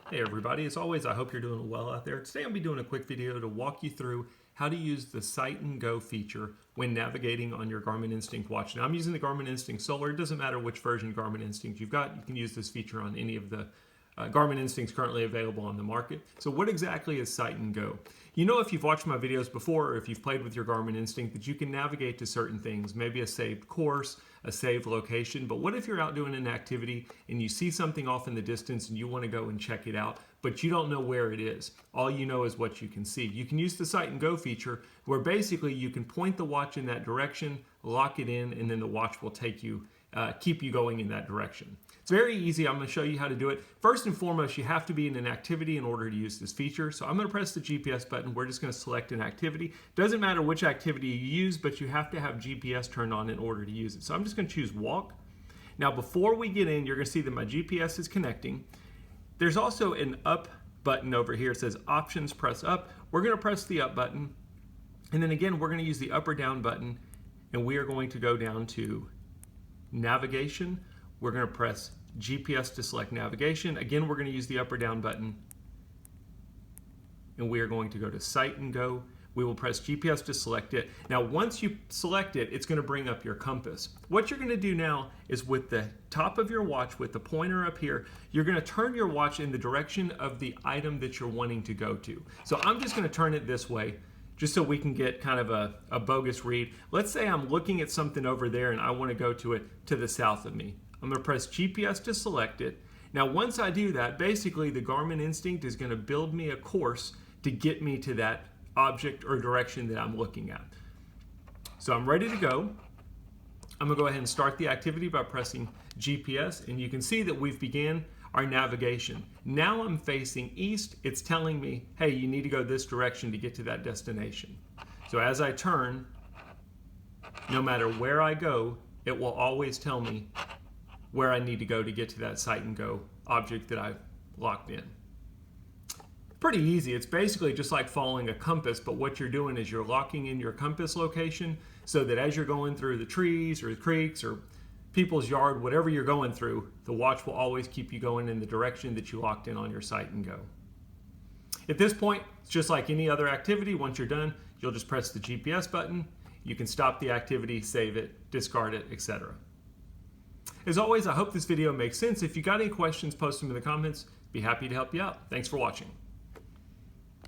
Hey everybody, as always, I hope you're doing well out there. Today I'll be doing a quick video to walk you through how to use the Sight and Go feature when navigating on your Garmin Instinct watch. Now I'm using the Garmin Instinct Solar. It doesn't matter which version of Garmin Instinct you've got. You can use this feature on any of the Garmin Instincts currently available on the market. So what exactly is Sight and Go? You know, if you've watched my videos before or if you've played with your Garmin Instinct, that you can navigate to certain things, maybe a saved course, a saved location. But what if you're out doing an activity and you see something off in the distance and you want to go and check it out, but you don't know where it is? All you know is what you can see. You can use the Sight and Go feature where basically you can point the watch in that direction, lock it in, and then the watch will take you keep you going in that direction. It's very easy. I'm going to show you how to do it. First and foremost, you have to be in an activity in order to use this feature. So I'm going to press the GPS button. We're just going to select an activity. Doesn't matter which activity you use, but you have to have GPS turned on in order to use it. So I'm just going to choose walk. Now before we get in, you're going to see that my GPS is connecting. There's also an up button over here. It says options, press up. We're going to press the up button. And then again, we're going to use the up or down button, and we are going to go down to navigation. We're going to press GPS to select navigation. Again, we're going to use the up or down button, and we are going to go to Sight and Go. We will press GPS to select it. Now, once you select it, it's going to bring up your compass. What you're going to do now is with the top of your watch, with the pointer up here, you're going to turn your watch in the direction of the item that you're wanting to go to. So I'm just going to turn it this way, just so we can get kind of a bogus read. Let's say I'm looking at something over there and I want to go to it to the south of me. I'm going to press GPS to select it. Now once I do that, basically the Garmin Instinct is going to build me a course to get me to that object or direction that I'm looking at. So I'm ready to go. I'm going to go ahead and start the activity by pressing GPS, and you can see that we've began our navigation. Now I'm facing east. It's telling me, hey, you need to go this direction to get to that destination. So as I turn, no matter where I go, it will always tell me where I need to go to get to that Sight and Go object that I've locked in. Pretty easy. It's basically just like following a compass, but what you're doing is you're locking in your compass location so that as you're going through the trees or the creeks or people's yard, whatever you're going through, the watch will always keep you going in the direction that you locked in on your Sight and Go. At this point, it's just like any other activity. Once you're done, you'll just press the GPS button. You can stop the activity, save it, discard it, etc. As always, I hope this video makes sense. If you got any questions, post them in the comments. Be happy to help you out. Thanks for watching.